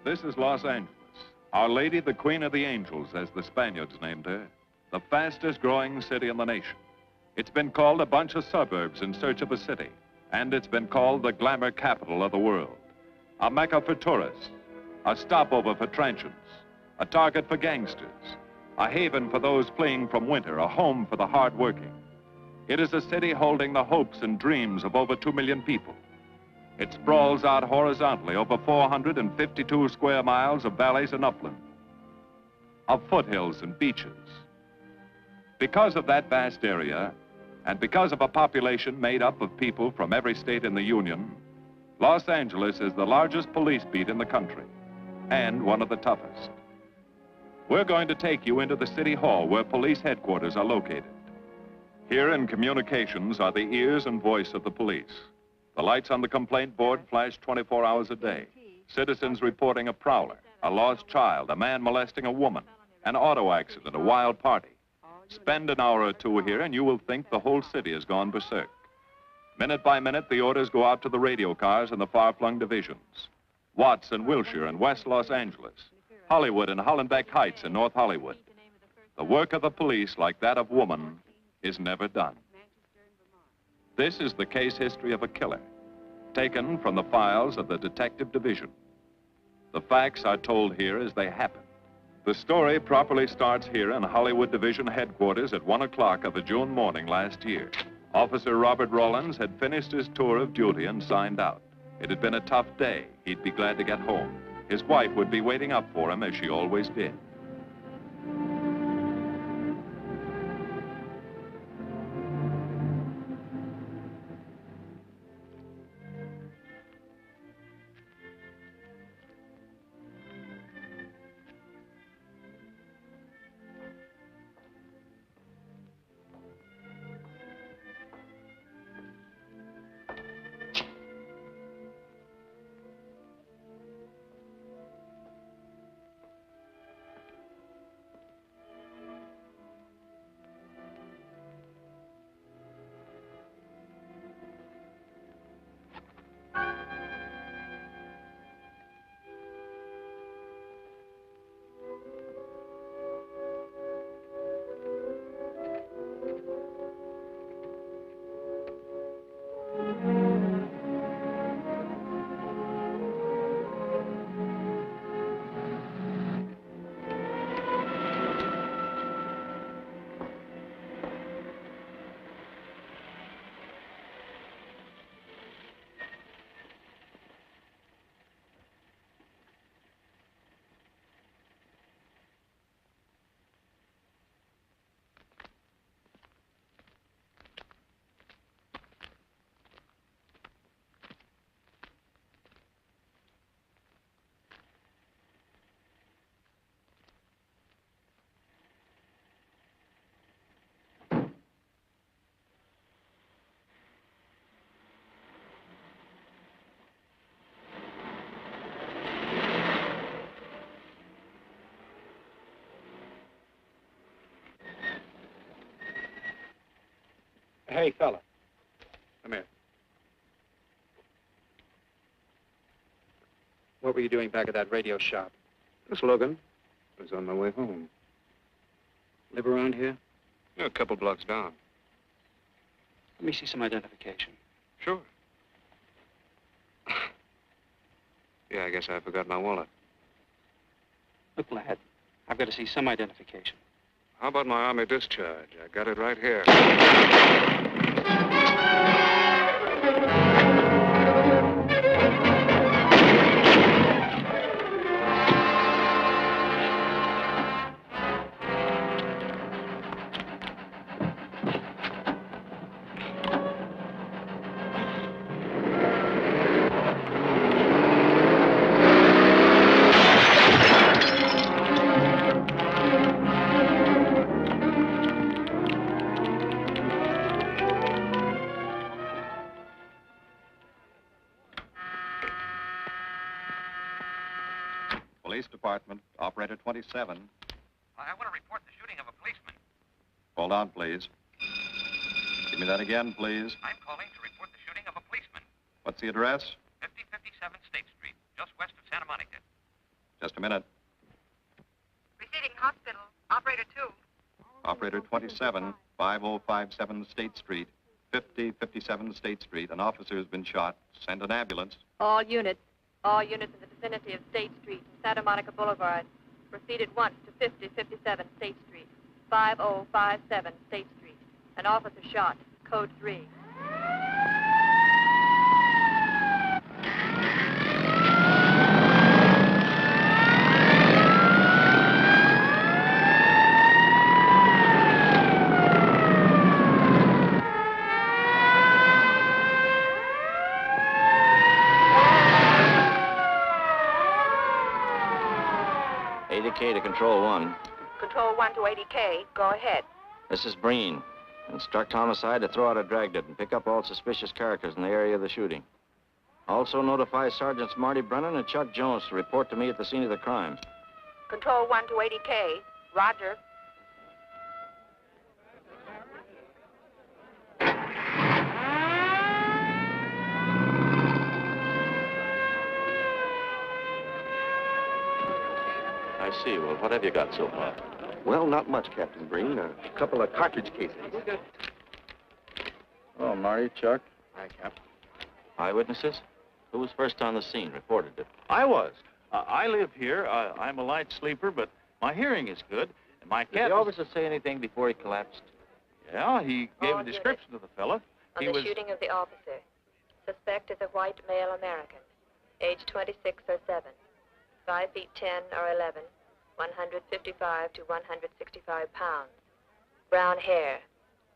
This is Los Angeles. Our Lady, the Queen of the Angels, as the Spaniards named her. The fastest growing city in the nation. It's been called a bunch of suburbs in search of a city. And it's been called the glamour capital of the world. A mecca for tourists. A stopover for transients. A target for gangsters. A haven for those fleeing from winter. A home for the hard-working. It is a city holding the hopes and dreams of over 2 million people. It sprawls out horizontally over 452 square miles of valleys and upland, of foothills and beaches. Because of that vast area, and because of a population made up of people from every state in the Union, Los Angeles is the largest police beat in the country, and one of the toughest. We're going to take you into the city hall where police headquarters are located. Here in communications are the ears and voice of the police. The lights on the complaint board flash 24 hours a day. Citizens reporting a prowler, a lost child, a man molesting a woman, an auto accident, a wild party. Spend an hour or two here and you will think the whole city has gone berserk. Minute by minute, the orders go out to the radio cars in the far-flung divisions. Watts and Wilshire and West Los Angeles. Hollywood and Hollenbeck Heights in North Hollywood. The work of the police, like that of woman, is never done. This is the case history of a killer, taken from the files of the Detective Division. The facts are told here as they happen. The story properly starts here in Hollywood Division headquarters at 1 o'clock of a June morning last year. Officer Robert Rollins had finished his tour of duty and signed out. It had been a tough day. He'd be glad to get home. His wife would be waiting up for him as she always did. Hey, fella. Come here. What were you doing back at that radio shop? Just looking. I was on my way home. Live around here? Yeah, a couple blocks down. Let me see some identification. Sure. Yeah, I guess I forgot my wallet. Look, lad, I've got to see some identification. How about my Army discharge? I got it right here. Police Department, Operator 27. I want to report the shooting of a policeman. Hold on, please. Give me that again, please. I'm calling to report the shooting of a policeman. What's the address? 5057 State Street, just west of Santa Monica. Just a minute. Receiving hospital. Operator 2. Operator 27, 5057 State Street, 5057 State Street. An officer has been shot. Send an ambulance. All units in the vicinity of State Street and Santa Monica Boulevard. Proceed at once to 5057 State Street, 5057 State Street. An officer shot. Code 3. To Control 1. Control 1 to 80K. Go ahead. This is Breen. Instruct homicide to throw out a dragnet and pick up all suspicious characters in the area of the shooting. Also notify Sergeants Marty Brennan and Chuck Jones to report to me at the scene of the crime. Control 1 to 80K. Roger. I see. Well, what have you got so far? Well, not much, Captain Breen. A couple of cartridge casings. Oh, Marty, Chuck. Hi, Cap. Eyewitnesses? Who was first on the scene, reported it? I was. I live here. I'm a light sleeper, but my hearing is good. And my cat... Did the officer say anything before he collapsed? Yeah, he gave All a description of the fella. On He the was... shooting of the officer. Suspect is a white male American, age 26 or 7, 5 feet 10 or 11, 155 to 165 pounds, brown hair,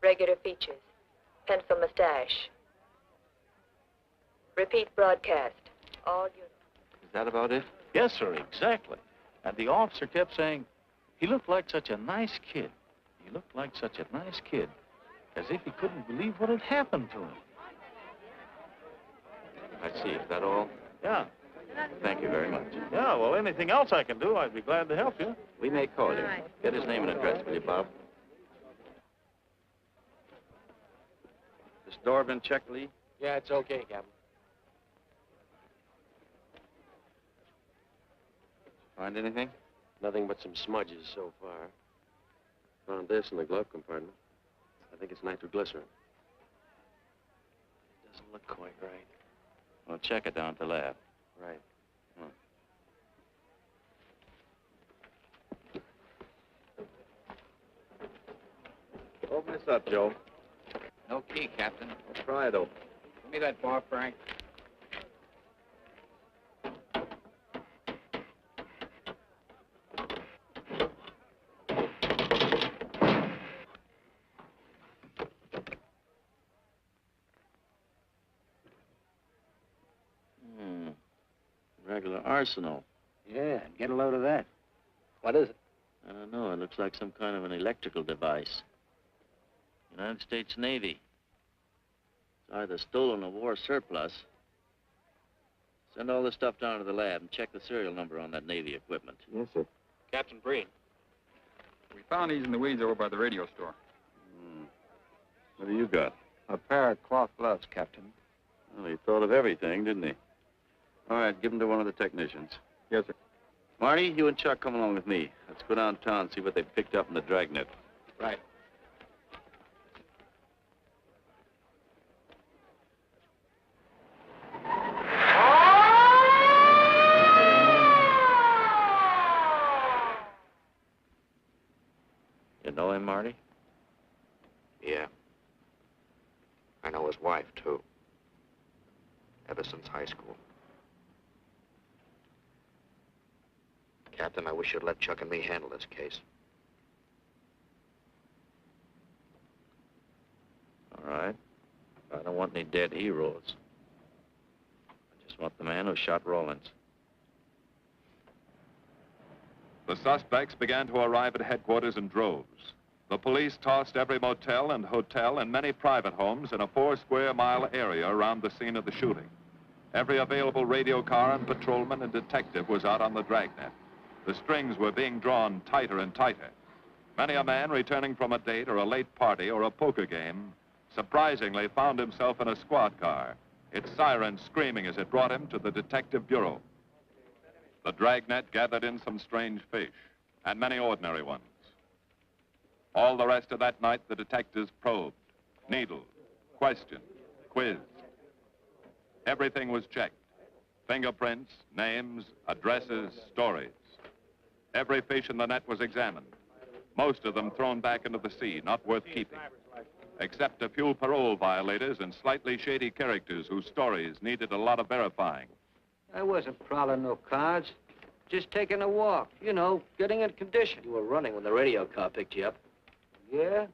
regular features, pencil mustache. Repeat broadcast. All units. Is that about it? Yes, sir, exactly. And the officer kept saying, he looked like such a nice kid. He looked like such a nice kid, as if he couldn't believe what had happened to him. I see. Is that all? Yeah. Thank you very much. Yeah, well, anything else I can do, I'd be glad to help you. We may call you. Right. Get his name and address, will you, Bob? This door been checked, Lee? Yeah, it's okay, Captain. Find anything? Nothing but some smudges so far. Found this in the glove compartment. I think it's nitroglycerin. Doesn't look quite right. Well, check it down at the lab. Right. Open this up, Joe. No key, Captain. Try it open. Give me that bar, Frank. Regular arsenal. Yeah, get a load of that. What is it? I don't know. It looks like some kind of an electrical device. United States Navy. It's either stolen or war surplus. Send all this stuff down to the lab and check the serial number on that Navy equipment. Yes, sir. Captain Breen. We found these in the weeds over by the radio store. What do you got? A pair of cloth gloves, Captain. Well, he thought of everything, didn't he? All right, give him to one of the technicians. Yes, sir. Marty, you and Chuck come along with me. Let's go downtown and see what they picked up in the dragnet. Right. You know him, Marty? Yeah. I know his wife, too. Ever since high school. Captain, I wish you'd let Chuck and me handle this case. All right. I don't want any dead heroes. I just want the man who shot Rollins. The suspects began to arrive at headquarters in droves. The police tossed every motel and hotel and many private homes in a 4-square-mile area around the scene of the shooting. Every available radio car and patrolman and detective was out on the dragnet. The strings were being drawn tighter and tighter. Many a man returning from a date or a late party or a poker game surprisingly found himself in a squad car, its siren screaming as it brought him to the detective bureau. The dragnet gathered in some strange fish, and many ordinary ones. All the rest of that night, the detectives probed, needled, questioned, quizzed. Everything was checked. Fingerprints, names, addresses, stories. Every fish in the net was examined. Most of them thrown back into the sea, not worth keeping. Except a few parole violators and slightly shady characters whose stories needed a lot of verifying. I wasn't prowling no cards. Just taking a walk, you know, getting in condition. You were running when the radio car picked you up. Yeah?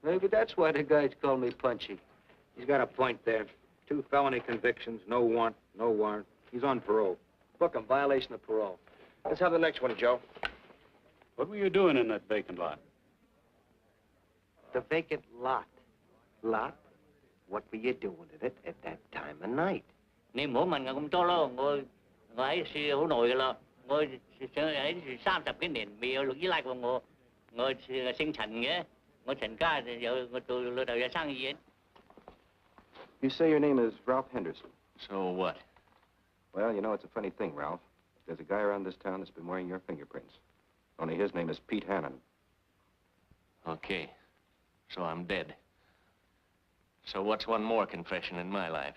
Maybe that's why the guys call me Punchy. He's got a point there. 2 felony convictions, no want, no warrant. He's on parole. Book him, violation of parole. Let's have the next one, Joe. What were you doing in that vacant lot? The vacant lot. Lot? What were you doing in it at that time of night? Niệm của mình cũng cho lo ngồi ấy xì hữu nội là ngồi ấy 30 cái nền bị luật dưới lại của ngồi sinh thành nhé ngồi thành ca giờ ngồi từ lừa đầu ra sang gì. You say your name is Ralph Henderson. So what? Well, you know, it's a funny thing, Ralph. There's a guy around this town that's been wearing your fingerprints. Only his name is Pete Hannon. Okay. So I'm dead. So what's one more confession in my life?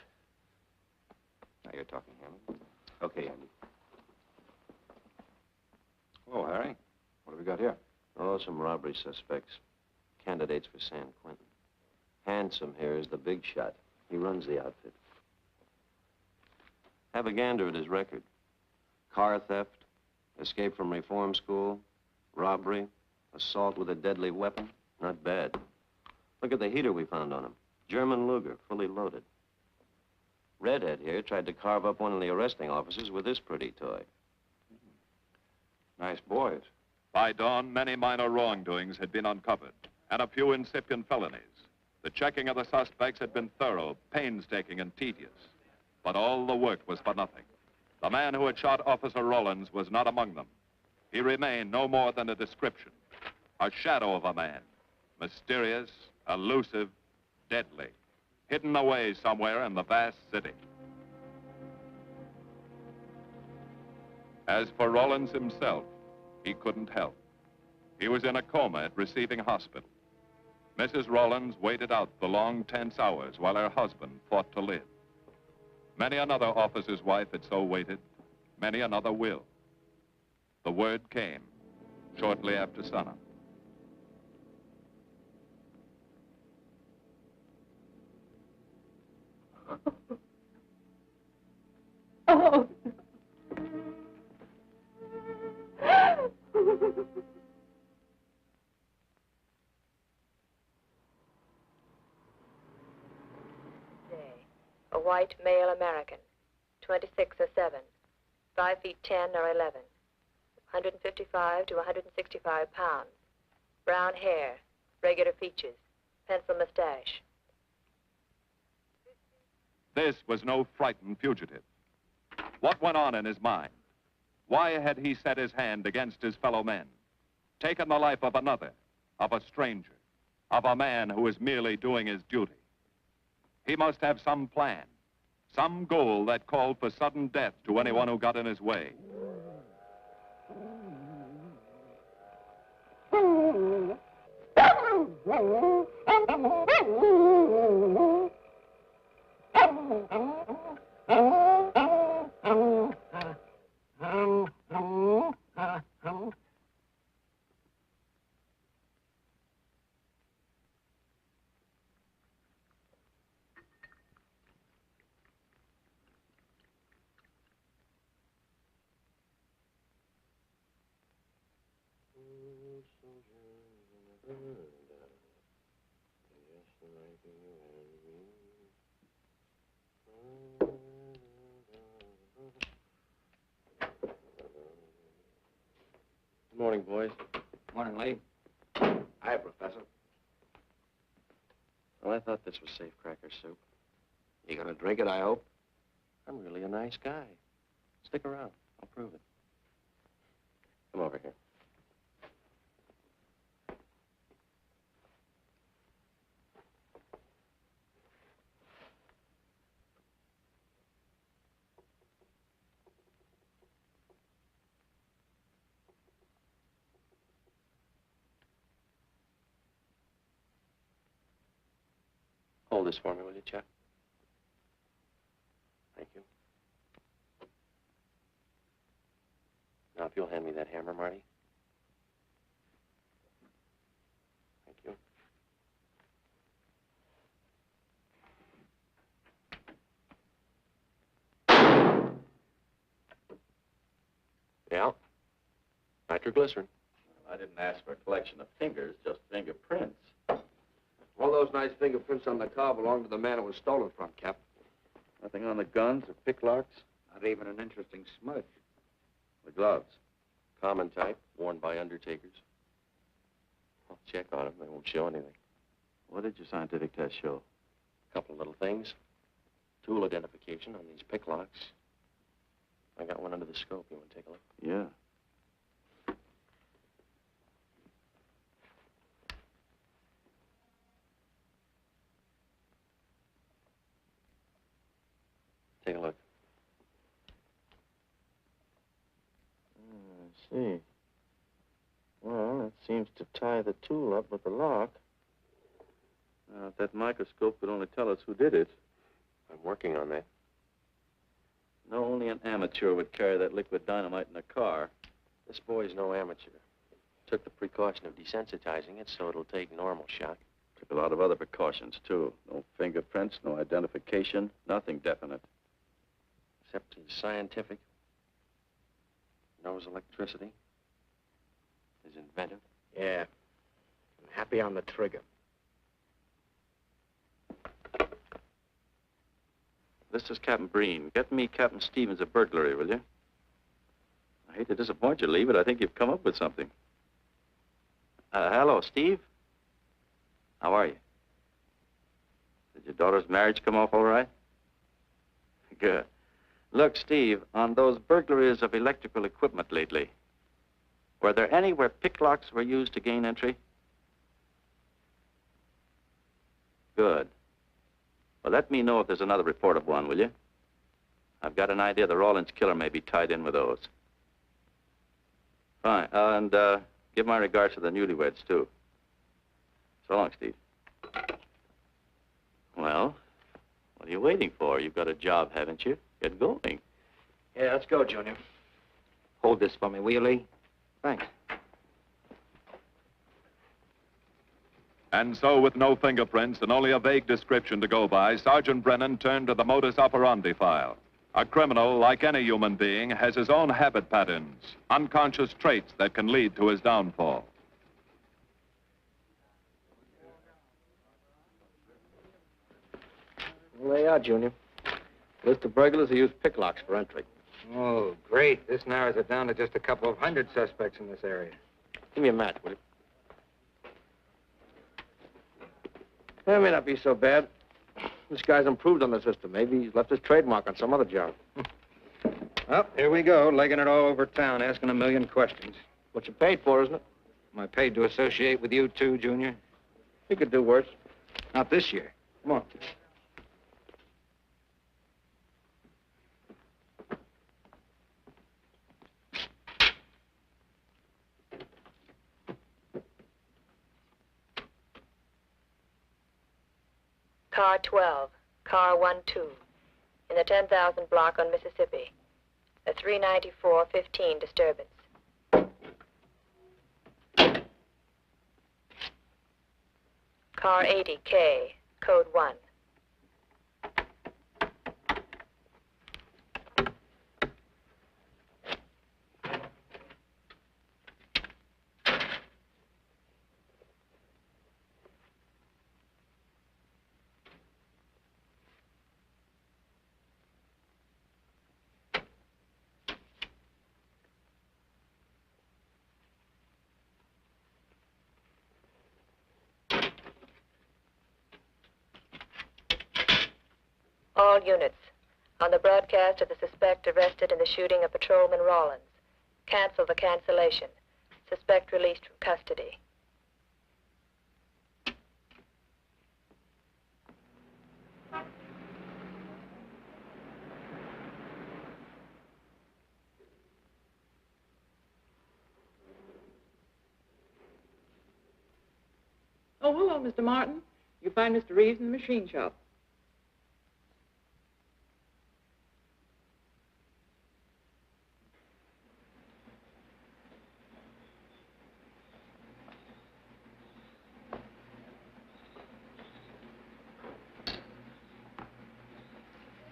Now you're talking, Hammond. Okay, Andy. Hello, Harry. What have we got here? Oh, some robbery suspects. Candidates for San Quentin. Handsome here is the big shot. He runs the outfit. Have a gander at his record. Car theft, escape from reform school, robbery, assault with a deadly weapon. Not bad. Look at the heater we found on him. German Luger, fully loaded. Redhead here tried to carve up one of the arresting officers with this pretty toy. Nice boys. By dawn, many minor wrongdoings had been uncovered, and a few incipient felonies. The checking of the suspects had been thorough, painstaking, and tedious. But all the work was for nothing. The man who had shot Officer Rollins was not among them. He remained no more than a description, a shadow of a man, mysterious, elusive, deadly, hidden away somewhere in the vast city. As for Rollins himself, he couldn't help. He was in a coma at receiving hospital. Mrs. Rollins waited out the long, tense hours while her husband fought to live. Many another officer's wife had so waited. Many another will. The word came shortly after sunup. Oh. A white male American, 26 or 7, 5 feet 10 or 11, 155 to 165 pounds, brown hair, regular features, pencil mustache. This was no frightened fugitive. What went on in his mind? Why had he set his hand against his fellow men, taken the life of another, of a stranger, of a man who was merely doing his duty? He must have some plan, some goal that called for sudden death to anyone who got in his way. Good morning, boys. Morning, Lee. Hi, Professor. Well, I thought this was safe-cracker soup. You gonna drink it, I hope? I'm really a nice guy. Stick around. I'll prove it. Come over here. Hold this for me, will you, Chuck? Thank you. Now, if you'll hand me that hammer, Marty. Thank you. Yeah. Nitroglycerin. I didn't ask for a collection of fingers, just fingerprints. All those nice fingerprints on the car belong to the man it was stolen from, Cap. Nothing on the guns or picklocks? Not even an interesting smudge. The gloves? Common type, worn by undertakers. I'll check on them. They won't show anything. What did your scientific test show? A couple of little things. Tool identification on these picklocks. I got one under the scope. You want to take a look? Yeah. Take a look. I see. Well, that seems to tie the tool up with the lock. Now, if that microscope could only tell us who did it. I'm working on that. No, only an amateur would carry that liquid dynamite in a car. This boy's no amateur. Took the precaution of desensitizing it so it'll take normal shock. Took a lot of other precautions, too. No fingerprints, no identification, nothing definite. Except he's scientific. Knows electricity. Is inventive. Yeah. I'm happy on the trigger. This is Captain Breen. Get me Captain Stevens a burglary, will you? I hate to disappoint you, Lee, but I think you've come up with something. Hello, Steve. How are you? Did your daughter's marriage come off all right? Good. Look, Steve, on those burglaries of electrical equipment lately, were there any where picklocks were used to gain entry? Good. Well, let me know if there's another report of one, will you? I've got an idea the Rawlins killer may be tied in with those. Fine. And give my regards to the newlyweds, too. So long, Steve. Well, what are you waiting for? You've got a job, haven't you? Get going. Yeah, let's go, Junior. Hold this for me, will you, Lee? Thanks. And so, with no fingerprints and only a vague description to go by, Sergeant Brennan turned to the modus operandi file. A criminal, like any human being, has his own habit patterns, unconscious traits that can lead to his downfall. Well, there you are, Junior. List of burglars who use picklocks for entry. Oh, great. This narrows it down to just a couple of hundred suspects in this area. Give me a match, will you? That may not be so bad. This guy's improved on the system. Maybe he's left his trademark on some other job. Well, here we go, legging it all over town, asking a million questions. What you paid for, isn't it? Am I paid to associate with you, too, Junior? You could do worse. Not this year. Come on. Car 12, car 12, in the 10,000 block on Mississippi. A 394-15 disturbance. Car 80K, code 1. All units, on the broadcast of the suspect arrested in the shooting of Patrolman Rawlins. Cancel the cancellation. Suspect released from custody. Oh, hello, Mr. Martin. You find Mr. Reeves in the machine shop.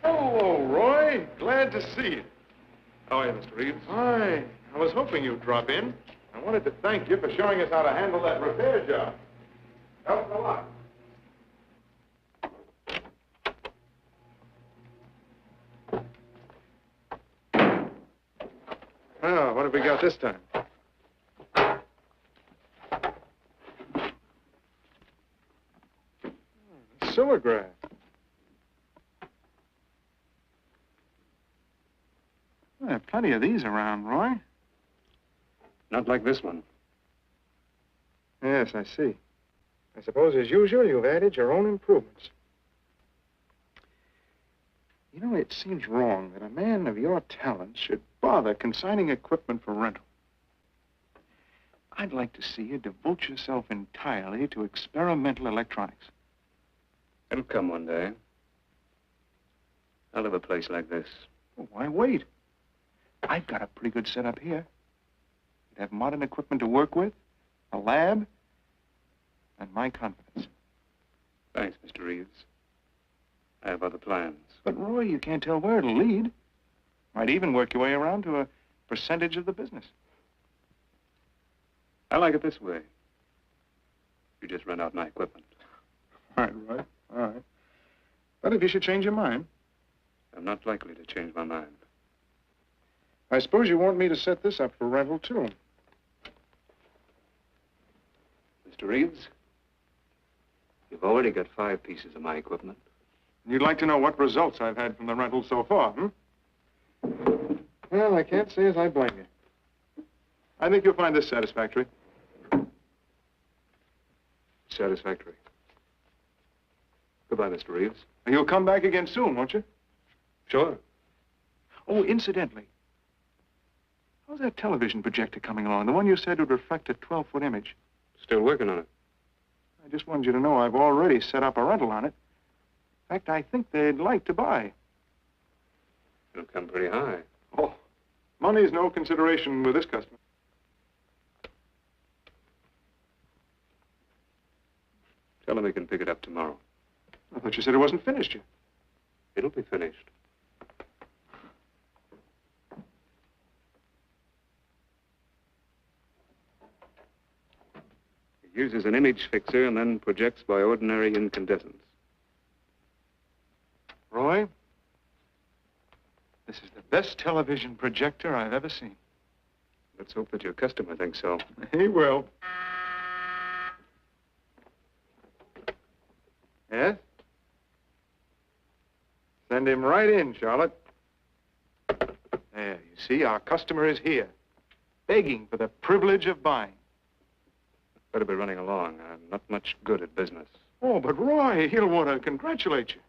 Hello, Roy. Glad to see you. How are you, Mr. Reeves? Hi. I was hoping you'd drop in. I wanted to thank you for showing us how to handle that repair job. Helped a lot. Well, what have we got this time? Silograph. Well, there are plenty of these around, Roy. Not like this one. Yes, I see. I suppose, as usual, you've added your own improvements. You know, it seems wrong that a man of your talent should bother consigning equipment for rental. I'd like to see you devote yourself entirely to experimental electronics. It'll come one day. I'll have a place like this. Well, why wait? I've got a pretty good setup here. You'd have modern equipment to work with, a lab, and my confidence. Thanks, Mr. Reeves. I have other plans. But, Roy, you can't tell where it'll lead. Might even work your way around to a percentage of the business. I like it this way. You just rent out my equipment. All right. All right. But if you should change your mind... I'm not likely to change my mind. I suppose you want me to set this up for rental, too. Mr. Reeves, you've already got 5 pieces of my equipment. You'd like to know what results I've had from the rental so far, Well, I can't say as I blame you. I think you'll find this satisfactory. Satisfactory. Goodbye, Mr. Reeves. And you'll come back again soon, won't you? Sure. Oh, incidentally, how's that television projector coming along? The one you said would reflect a 12-foot image. Still working on it. I just wanted you to know I've already set up a rental on it. In fact, I think they'd like to buy. It'll come pretty high. Oh, money's no consideration with this customer. Tell him he can pick it up tomorrow. I thought you said it wasn't finished yet. It'll be finished. It uses an image fixer and then projects by ordinary incandescence. Roy, this is the best television projector I've ever seen. Let's hope that your customer thinks so. He will. Yes? Send him right in, Charlotte. There, you see, our customer is here, begging for the privilege of buying. Better be running along. I'm not much good at business. Oh, but Roy, he'll want to congratulate you.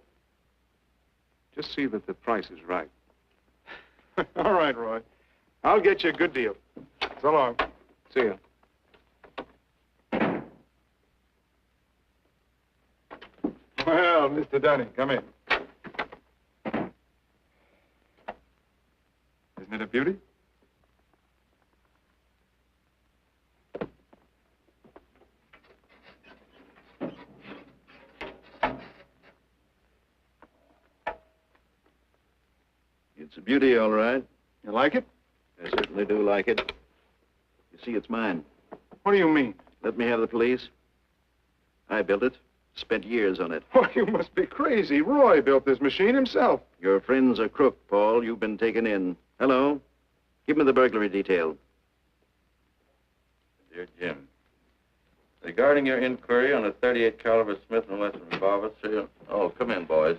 Just see that the price is right. All right, Roy. I'll get you a good deal. So long. See you. Well, Mr. Dunning, come in. Isn't it a beauty? It's a beauty, all right. You like it? I certainly do like it. You see, it's mine. What do you mean? Let me have the police. I built it. Spent years on it. Oh, you must be crazy. Roy built this machine himself. Your friend's a crook, Paul. You've been taken in. Hello? Give me the burglary detail. Dear Jim, regarding your inquiry on a .38 caliber Smith & Wesson revolver, serial... Oh, come in, boys.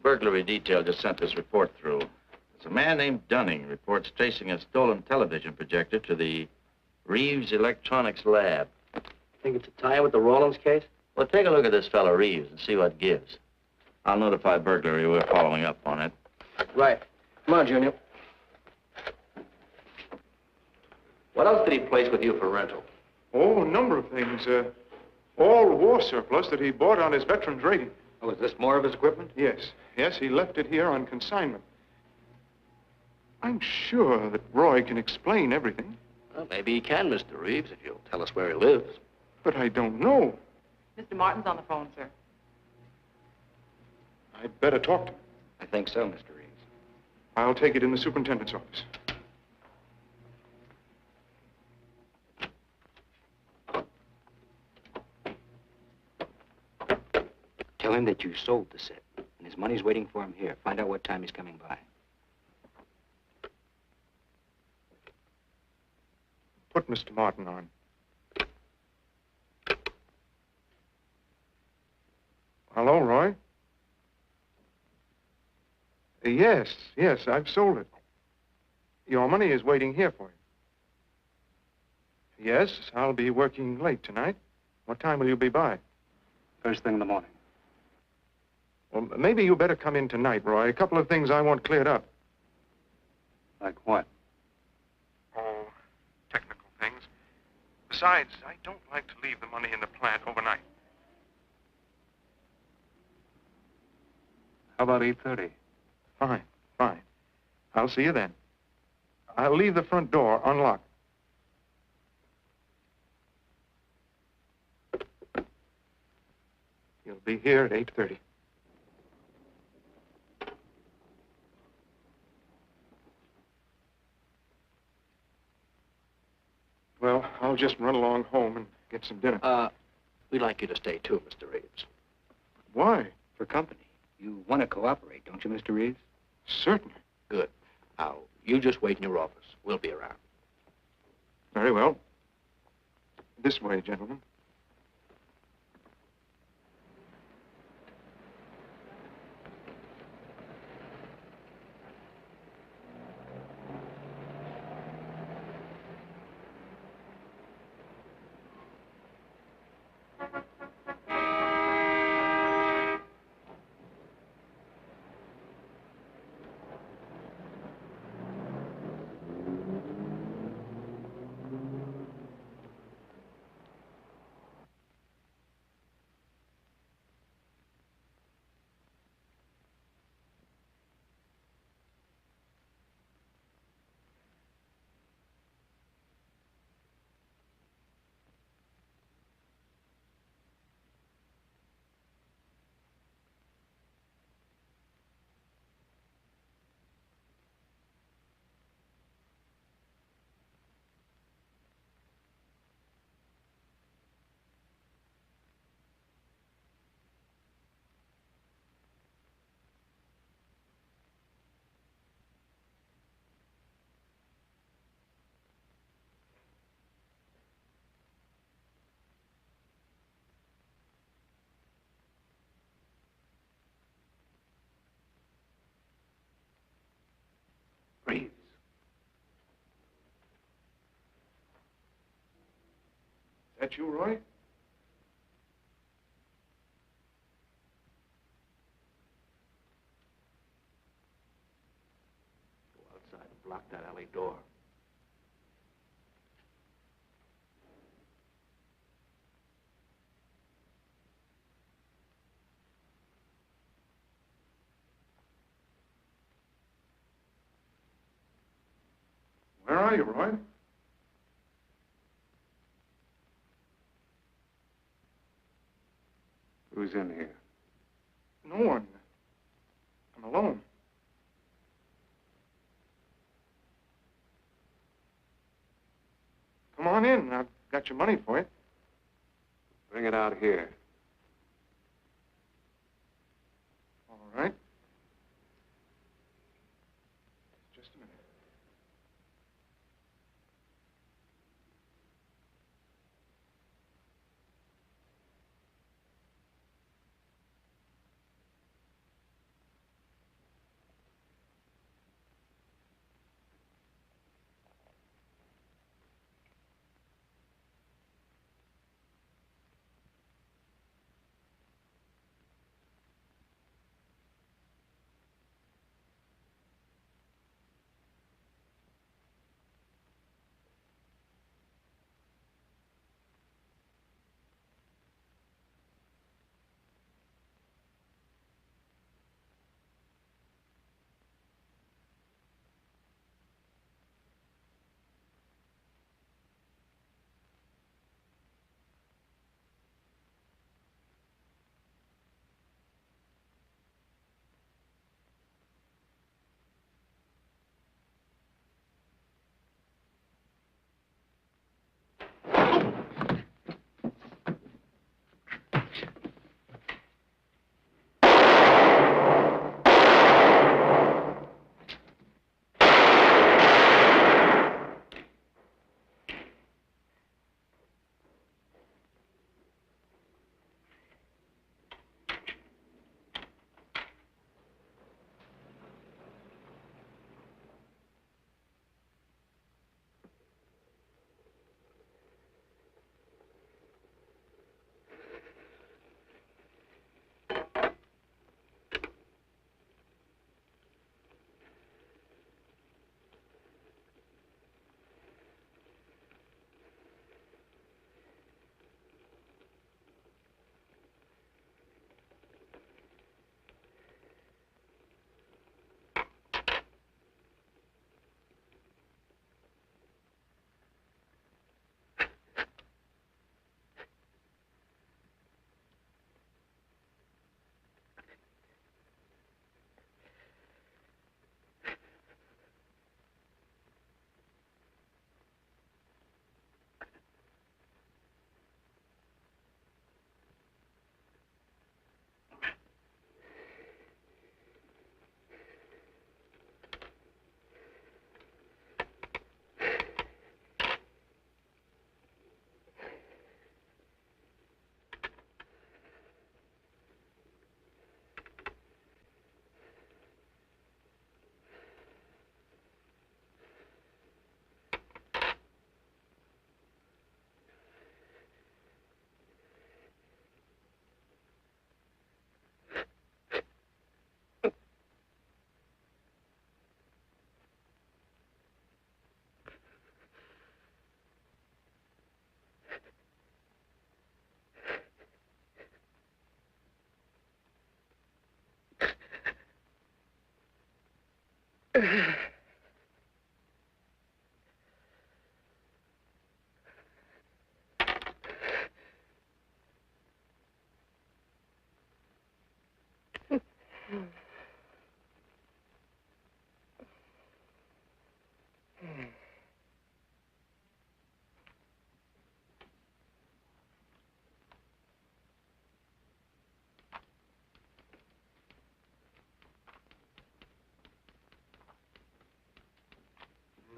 Burglary detail just sent this report through. It's a man named Dunning reports tracing a stolen television projector to the Reeves Electronics Lab. Think it's a tie with the Rawlins case? Well, take a look at this fellow Reeves and see what gives. I'll notify burglary we're following up on it. Right. Come on, Junior. What else did he place with you for rental? Oh, a number of things. All war surplus that he bought on his veterans rating. Oh, is this more of his equipment? Yes. Yes, he left it here on consignment. I'm sure that Roy can explain everything. Well, maybe he can, Mr. Reeves, if you'll tell us where he lives. But I don't know. Mr. Martin's on the phone, sir. I'd better talk to him. I think so, Mr. Reeves. I'll take it in the superintendent's office. Tell him that you sold the set, and his money's waiting for him here. Find out what time he's coming by. Put Mr. Martin on. Hello, Roy? Yes, I've sold it. Your money is waiting here for you. Yes, I'll be working late tonight. What time will you be by? First thing in the morning. Well, maybe you better come in tonight, Roy. A couple of things I want cleared up. Like what? Oh, technical things. Besides, I don't like to leave the money in the plant overnight. How about 8:30? Fine. I'll see you then. I'll leave the front door unlocked. You'll be here at 8:30. Well, I'll just run along home and get some dinner. We'd like you to stay too, Mr. Reeves. Why? For company. You want to cooperate, don't you, Mr. Reeves? Certainly. Good. Now, you just wait in your office. We'll be around. Very well. This way, gentlemen. Reeves. That you, Roy? Go outside and block that alley door. Where are you, Roy? Who's in here? No one. I'm alone. Come on in. I've got your money for you. Bring it out here. All right. Just a minute.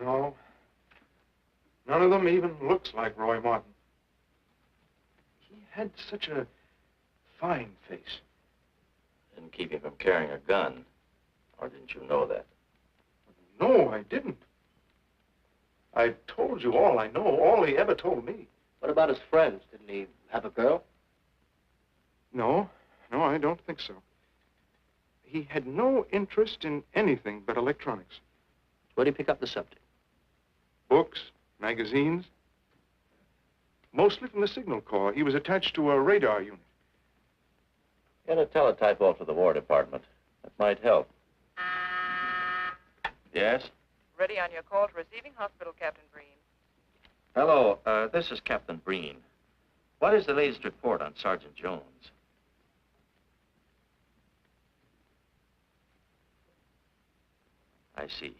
No. None of them even looks like Roy Martin. He had such a fine face. Didn't keep him from carrying a gun. Or didn't you know that? No, I didn't. I told you all I know, all he ever told me. What about his friends? Didn't he have a girl? No, I don't think so. He had no interest in anything but electronics. Where'd he pick up the subject? Books, magazines. Mostly from the Signal Corps. He was attached to a radar unit. Get a teletype off to the War Department. That might help. Yes? Ready on your call to receiving hospital, Captain Breen. Hello, this is Captain Breen. What is the latest report on Sergeant Jones? I see.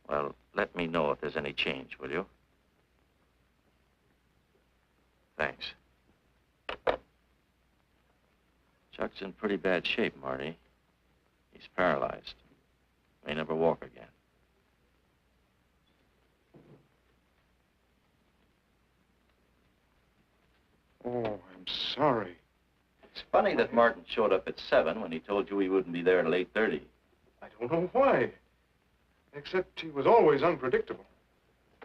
Well, let me know if there's any change, will you? Thanks. Chuck's in pretty bad shape, Marty. He's paralyzed. May never walk again. Oh, I'm sorry. It's funny that Martin showed up at 7 when he told you he wouldn't be there till 8:30. I don't know why. Except he was always unpredictable.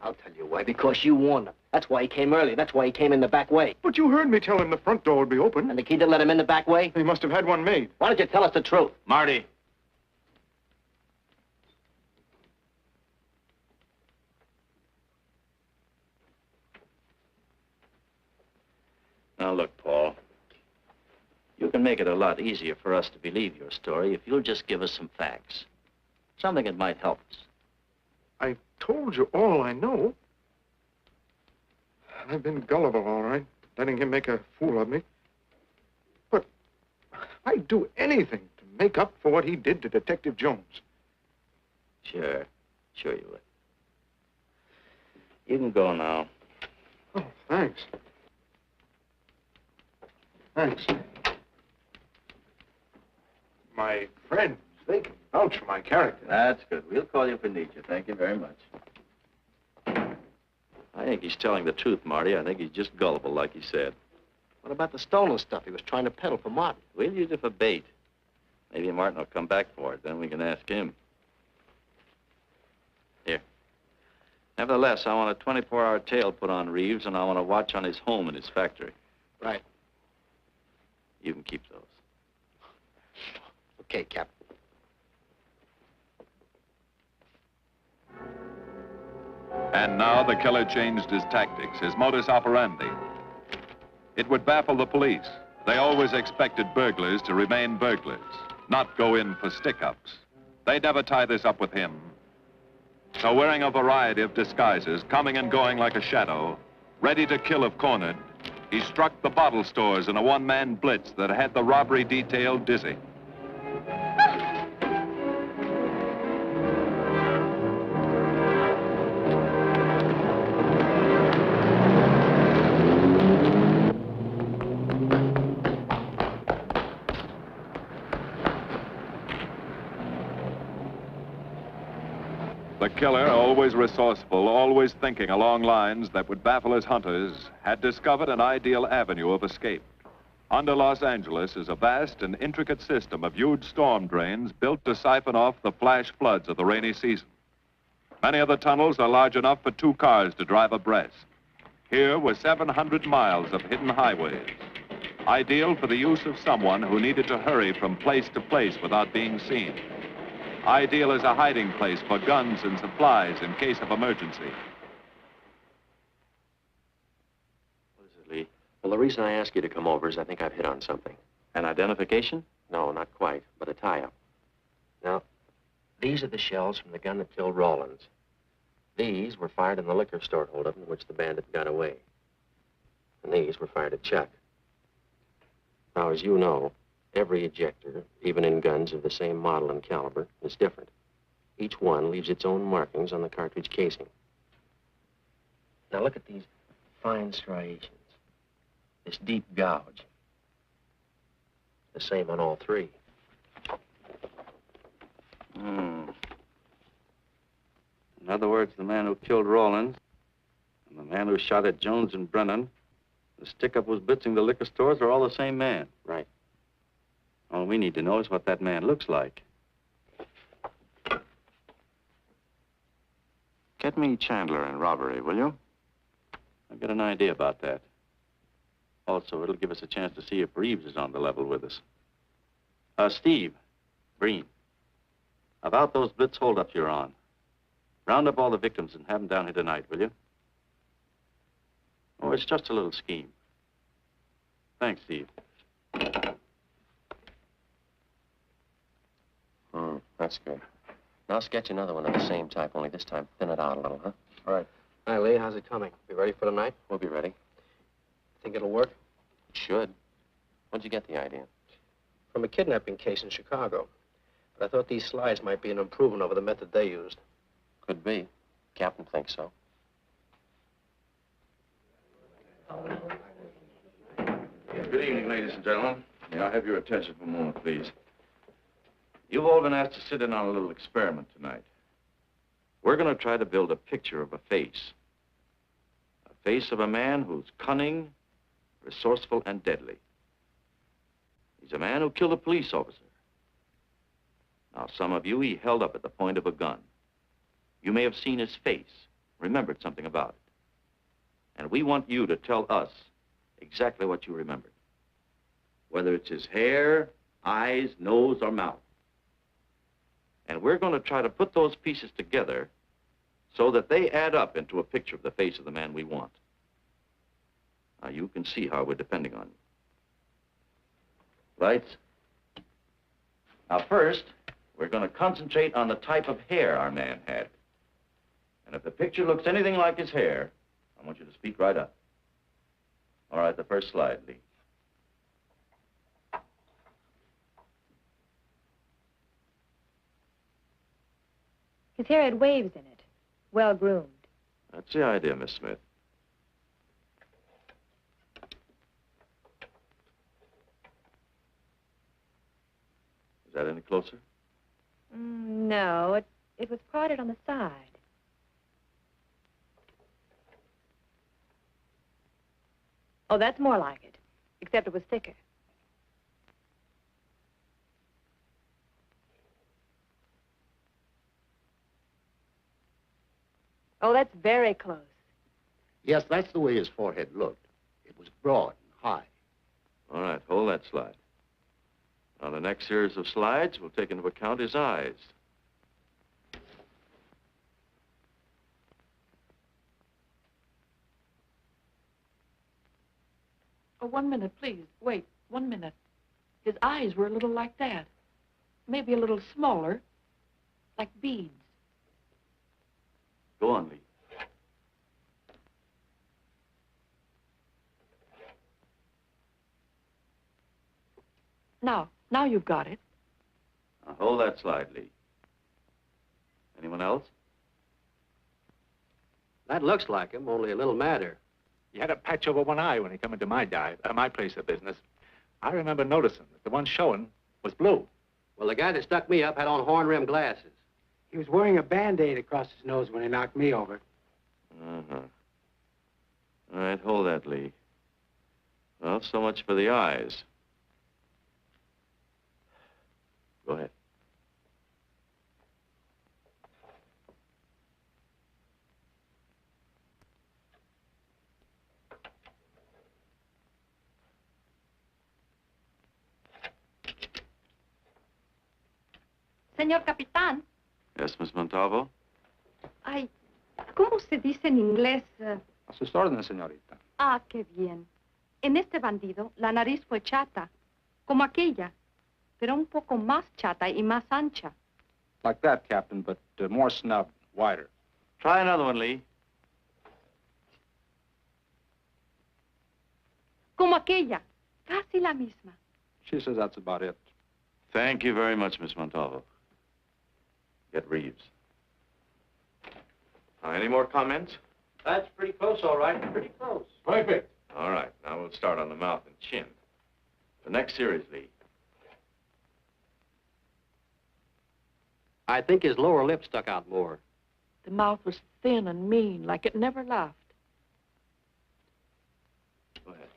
I'll tell you why. Because you warned him. That's why he came early. That's why he came in the back way. But you heard me tell him the front door would be open. And the key didn't let him in the back way? He must have had one made. Why don't you tell us the truth? Marty. Now, look, Paul. You can make it a lot easier for us to believe your story if you'll just give us some facts. Something that might help us. I told you all I know. I've been gullible, all right, letting him make a fool of me. But I'd do anything to make up for what he did to Detective Jones. Sure you would. You can go now. Oh, thanks. Thanks. My friends, they can vouch for my character. That's good. We'll call you if we need you. Thank you very much. I think he's telling the truth, Marty. I think he's just gullible, like he said. What about the stolen stuff he was trying to peddle for Martin? We'll use it for bait. Maybe Martin will come back for it. Then we can ask him. Here. Nevertheless, I want a 24-hour tail put on Reeves, and I want a watch on his home and his factory. Right. You can keep those. Okay, Captain. And now the killer changed his tactics, his modus operandi. It would baffle the police. They always expected burglars to remain burglars, not go in for stick-ups. They'd never tie this up with him. So wearing a variety of disguises, coming and going like a shadow, ready to kill if cornered, he struck the bottle stores in a one-man blitz that had the robbery detail dizzy. The killer, always resourceful, always thinking along lines that would baffle his hunters, had discovered an ideal avenue of escape. Under Los Angeles is a vast and intricate system of huge storm drains built to siphon off the flash floods of the rainy season. Many of the tunnels are large enough for 2 cars to drive abreast. Here were 700 miles of hidden highways, ideal for the use of someone who needed to hurry from place to place without being seen. Ideal as a hiding place for guns and supplies in case of emergency. What is it, Lee? Well, the reason I asked you to come over is I think I've hit on something. An identification? No, not quite, but a tie-up. Now, These are the shells from the gun that killed Rawlins. These were fired in the liquor store holdup in which the bandit got away. And these were fired at Chuck. Now, as you know, every ejector, even in guns of the same model and caliber, is different. Each one leaves its own markings on the cartridge casing. Now, look at these fine striations. This deep gouge. The same on all three. In other words, the man who killed Rawlins and the man who shot at Jones and Brennan, the stick-up who's blitzing the liquor stores are all the same man. Right. All we need to know is what that man looks like. Get me Chandler in robbery, will you? I've got an idea about that. Also, it'll give us a chance to see if Reeves is on the level with us. Steve, Breen, about those blitz holdups you're on. Round up all the victims and have them down here tonight, will you? Oh, it's just a little scheme. Thanks, Steve. That's good. Now sketch another one of the same type, only this time thin it out a little, huh? All right. Hi, Lee. How's it coming? Be ready for tonight? We'll be ready. Think it'll work? It should. When'd you get the idea? From a kidnapping case in Chicago. But I thought these slides might be an improvement over the method they used. Could be. Captain thinks so. Good evening, ladies and gentlemen. May I have your attention for a moment, please? You've all been asked to sit in on a little experiment tonight. We're going to try to build a picture of a face. A face of a man who's cunning, resourceful, and deadly. He's a man who killed a police officer. Now, some of you he held up at the point of a gun. You may have seen his face, remembered something about it. And we want you to tell us exactly what you remembered. Whether it's his hair, eyes, nose, or mouth. And we're going to try to put those pieces together so that they add up into a picture of the face of the man we want. Now, you can see how we're depending on you. Lights? Now, first, we're going to concentrate on the type of hair our man had. And if the picture looks anything like his hair, I want you to speak right up. All right, the first slide, Lee. His hair had waves in it, well-groomed. That's the idea, Miss Smith. Is that any closer? No, it was parted on the side. Oh, that's more like it, except it was thicker. Oh, that's very close. Yes, that's the way his forehead looked. It was broad and high. All right, hold that slide. Now, the next series of slides will take into account his eyes. Oh, 1 minute, please. Wait, 1 minute. His eyes were a little like that. Maybe a little smaller, like beads. Go on, Lee. Now you've got it. Now, hold that slide, Lee. Anyone else? That looks like him, only a little madder. He had a patch over one eye when he come into my my place of business. I remember noticing that the one showing was blue. Well, the guy that stuck me up had on horn-rimmed glasses. He was wearing a Band-Aid across his nose when he knocked me over. Uh-huh. All right, hold that, Lee. Well, so much for the eyes. Go ahead. Señor Capitán. Yes, Miss Montalvo? Ay, ¿cómo se dice en inglés? A sus órdenes, señorita. Ah, qué bien. En este bandido, la nariz fue chata, como aquella, pero un poco más chata y más ancha. Like that, Captain, but more snubbed, wider. Try another one, Lee. Como aquella. Casi la misma. She says that's about it. Thank you very much, Miss Montalvo. Get Reeves. Any more comments? That's pretty close, all right. Pretty close. Perfect. All right, now we'll start on the mouth and chin. The next series, Lee. I think his lower lip stuck out more. The mouth was thin and mean, like it never laughed. Go ahead.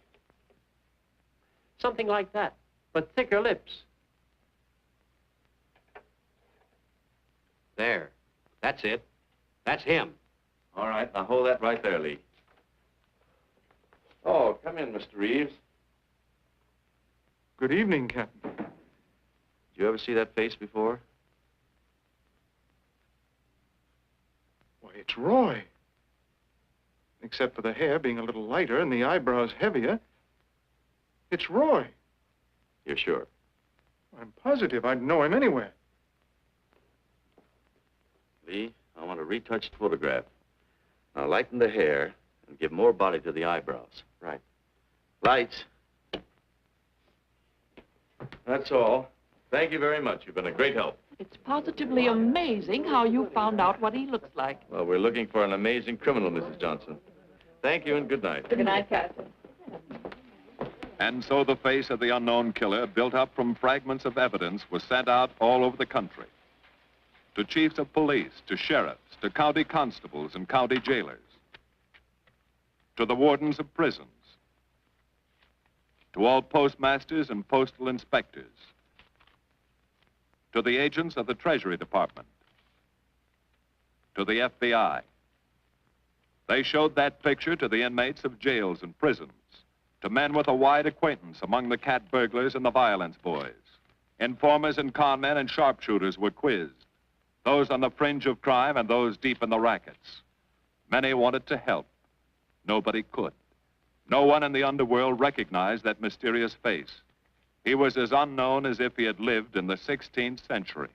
Something like that, but thicker lips. There. That's it. That's him. All right, now hold that right there, Lee. Oh, come in, Mr. Reeves. Good evening, Captain. Did you ever see that face before? Why, it's Roy. Except for the hair being a little lighter and the eyebrows heavier. It's Roy. You're sure? I'm positive I'd know him anywhere. Lee, I want a retouched photograph. Now lighten the hair and give more body to the eyebrows. Right. Lights. That's all. Thank you very much. You've been a great help. It's positively amazing how you found out what he looks like. Well, we're looking for an amazing criminal, Mrs. Johnson. Thank you and good night. Good night, Captain. And so the face of the unknown killer, built up from fragments of evidence, was sent out all over the country. To chiefs of police, to sheriffs, to county constables and county jailers, to the wardens of prisons, to all postmasters and postal inspectors, to the agents of the Treasury Department, to the FBI. They showed that picture to the inmates of jails and prisons, to men with a wide acquaintance among the cat burglars and the violence boys. Informers and con men and sharpshooters were quizzed, those on the fringe of crime and those deep in the rackets. Many wanted to help. Nobody could. No one in the underworld recognized that mysterious face. He was as unknown as if he had lived in the 16th century.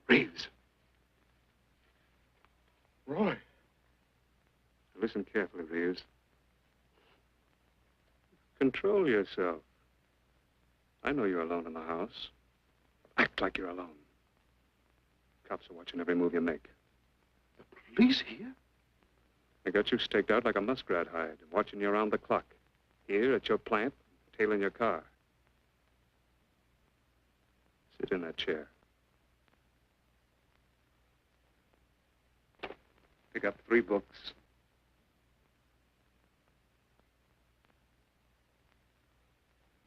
Reeves. Roy. Listen carefully, Reeves. Control yourself. I know you're alone in the house. Act like you're alone. Cops are watching every move you make. The police here? They got you staked out like a muskrat hide, watching you around the clock. Here at your plant, tailing your car. Sit in that chair. Pick up 3 books.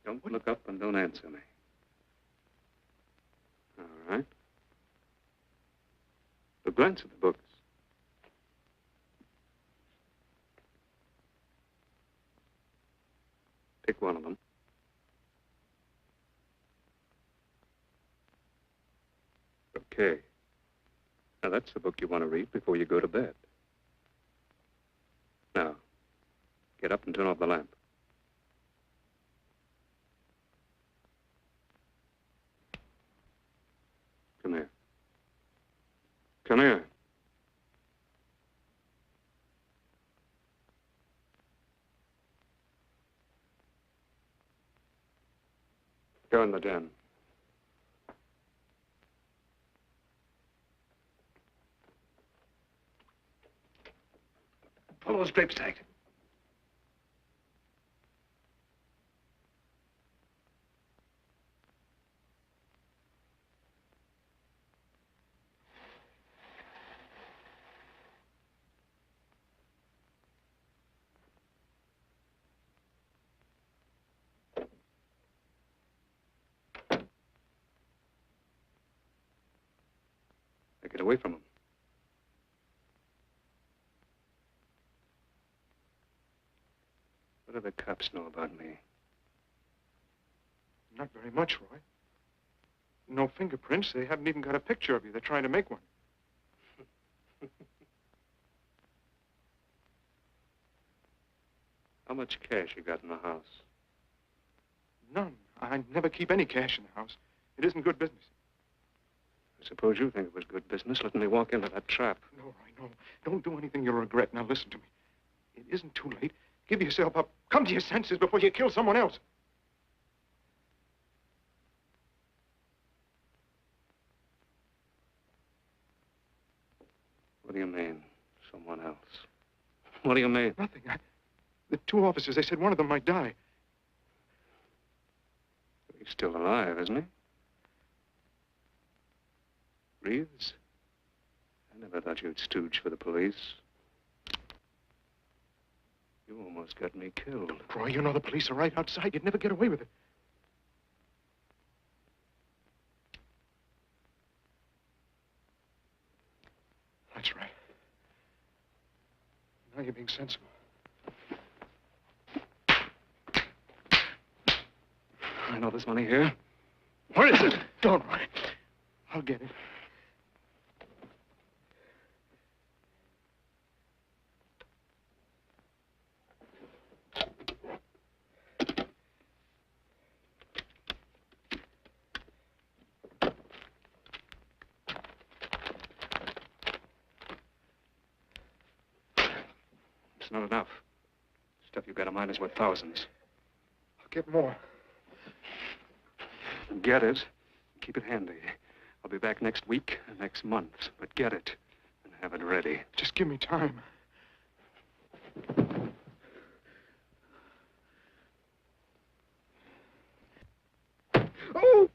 Don't look up and don't answer me. All right. But glance at the books. Pick one of them. Okay. Now, that's the book you want to read before you go to bed. Now, get up and turn off the lamp. Come here. Come here. Go in the den. Pull those drapes tight. Now get away from him. What do the cops know about me? Not very much, Roy. No fingerprints. They haven't even got a picture of you. They're trying to make one. How much cash you got in the house? None. I never keep any cash in the house. It isn't good business. I suppose you think it was good business letting me walk into that trap. No, Roy, no. Don't do anything you'll regret. Now, listen to me. It isn't too late. Give yourself up. Come to your senses before you kill someone else. What do you mean, someone else? What do you mean? Nothing. The two officers, they said one of them might die. He's still alive, isn't he? Reeves? I never thought you'd stooge for the police. You almost got me killed. Roy, you know the police are right outside. You'd never get away with it. That's right. Now you're being sensible. I know there's money here. Where is it? Don't worry. I'll get it. It's not enough. Stuff you've got in mind is worth thousands. I'll get more. Get it. Keep it handy. I'll be back next week, next month. But get it and have it ready. Just give me time. Oh!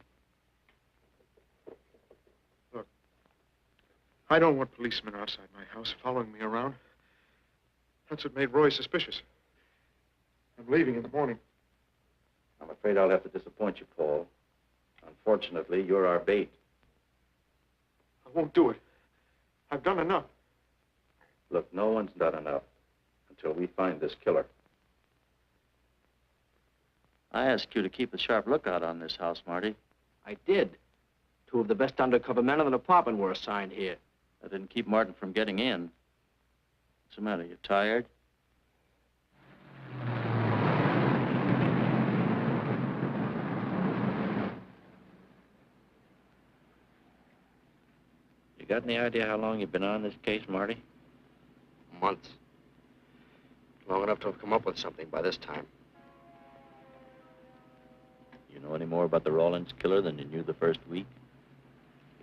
Look, I don't want policemen outside my house following me around. That's what made Roy suspicious. I'm leaving in the morning. I'm afraid I'll have to disappoint you, Paul. Unfortunately, you're our bait. I won't do it. I've done enough. Look, no one's done enough until we find this killer. I asked you to keep a sharp lookout on this house, Marty. I did. Two of the best undercover men in the department were assigned here. That didn't keep Martin from getting in. What's the matter? You tired? You got any idea how long you've been on this case, Marty? Months. Long enough to have come up with something by this time. You know any more about the Rawlins killer than you knew the first week?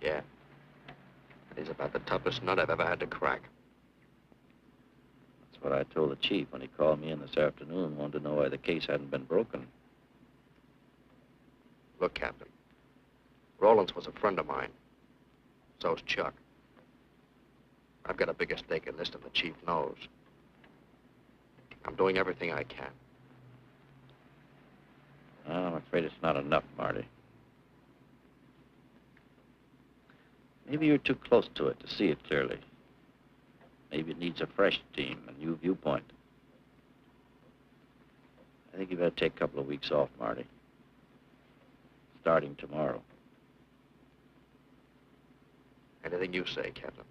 Yeah. He's about the toughest nut I've ever had to crack. That's what I told the chief when he called me in this afternoon, wanted to know why the case hadn't been broken. Look, Captain. Rawlins was a friend of mine. So's Chuck. I've got a bigger stake in this than the chief knows. I'm doing everything I can. I'm afraid it's not enough, Marty. Maybe you're too close to it to see it clearly. Maybe it needs a fresh team, a new viewpoint. I think you better take a couple of weeks off, Marty. Starting tomorrow. Anything you say, Captain.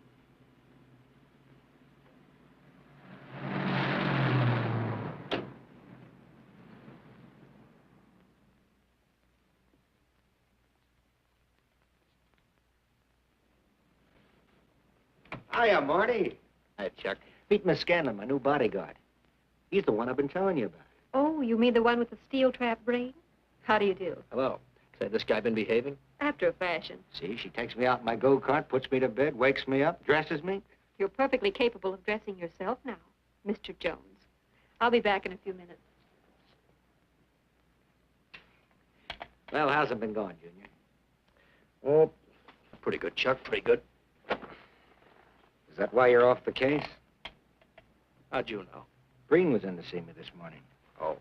Hiya, Marty. Hi, Chuck. Meet Miss Scanlon, my new bodyguard. He's the one I've been telling you about. Oh, you mean the one with the steel trap brain? How do you do? Hello. Say, this guy been behaving? After a fashion. See, she takes me out in my go-kart, puts me to bed, wakes me up, dresses me. You're perfectly capable of dressing yourself now, Mr. Jones. I'll be back in a few minutes. Well, how's it been going, Junior? Oh, pretty good, Chuck, pretty good. Is that why you're off the case? How'd you know? Breen was in to see me this morning. Oh.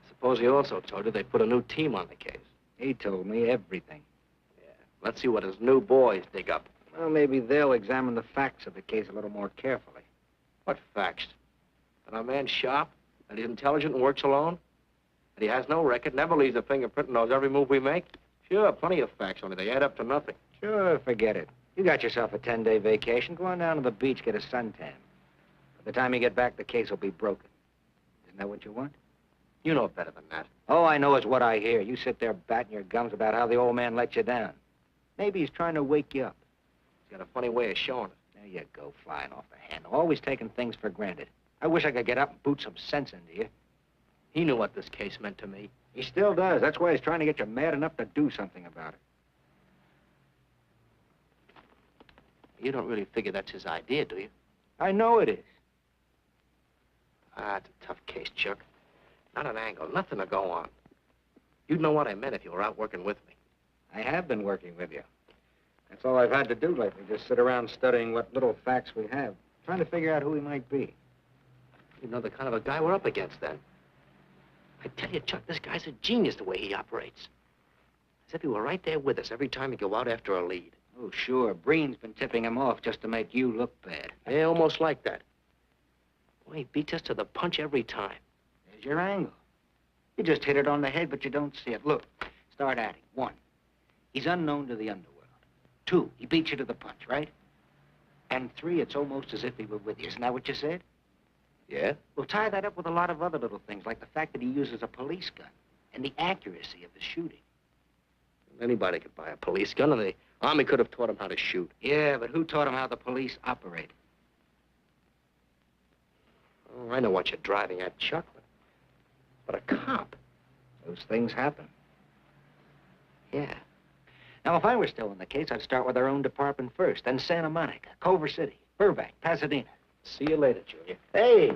Suppose he also told you they put a new team on the case. He told me everything. Yeah. Let's see what his new boys dig up. Well, maybe they'll examine the facts of the case a little more carefully. What facts? That our man's sharp? That he's intelligent and works alone? That he has no record, never leaves a fingerprint and knows every move we make? Sure, plenty of facts, only they add up to nothing. Sure, forget it. You got yourself a 10-day vacation. Go on down to the beach, get a suntan. By the time you get back, the case will be broken. Isn't that what you want? You know better than that. All I know is what I hear. You sit there batting your gums about how the old man let you down. Maybe he's trying to wake you up. He's got a funny way of showing it. There you go, flying off the handle. Always taking things for granted. I wish I could get up and boot some sense into you. He knew what this case meant to me. He still does. That's why he's trying to get you mad enough to do something about it. You don't really figure that's his idea, do you? I know it is. Ah, it's a tough case, Chuck. Not an angle, nothing to go on. You'd know what I meant if you were out working with me. I have been working with you. That's all I've had to do lately, just sit around studying what little facts we have, trying to figure out who he might be. You know the kind of a guy we're up against, then. I tell you, Chuck, this guy's a genius the way he operates. As if he were right there with us every time we go out after a lead. Oh, sure. Breen's been tipping him off just to make you look bad. Yeah, almost like that. Boy, he beats us to the punch every time. There's your angle. You just hit it on the head, but you don't see it. Look, start adding. 1, he's unknown to the underworld. 2, he beats you to the punch, right? And 3, it's almost as if he were with you. Isn't that what you said? Yeah? Well, tie that up with a lot of other little things, like the fact that he uses a police gun and the accuracy of the shooting. Anybody could buy a police gun, and the Army could have taught him how to shoot. Yeah, but who taught him how the police operate? Oh, I know what you're driving at, Chuck, but a cop. Those things happen. Yeah. Now, if I were still in the case, I'd start with our own department first, then Santa Monica, Culver City, Burbank, Pasadena. See you later, Junior. Hey!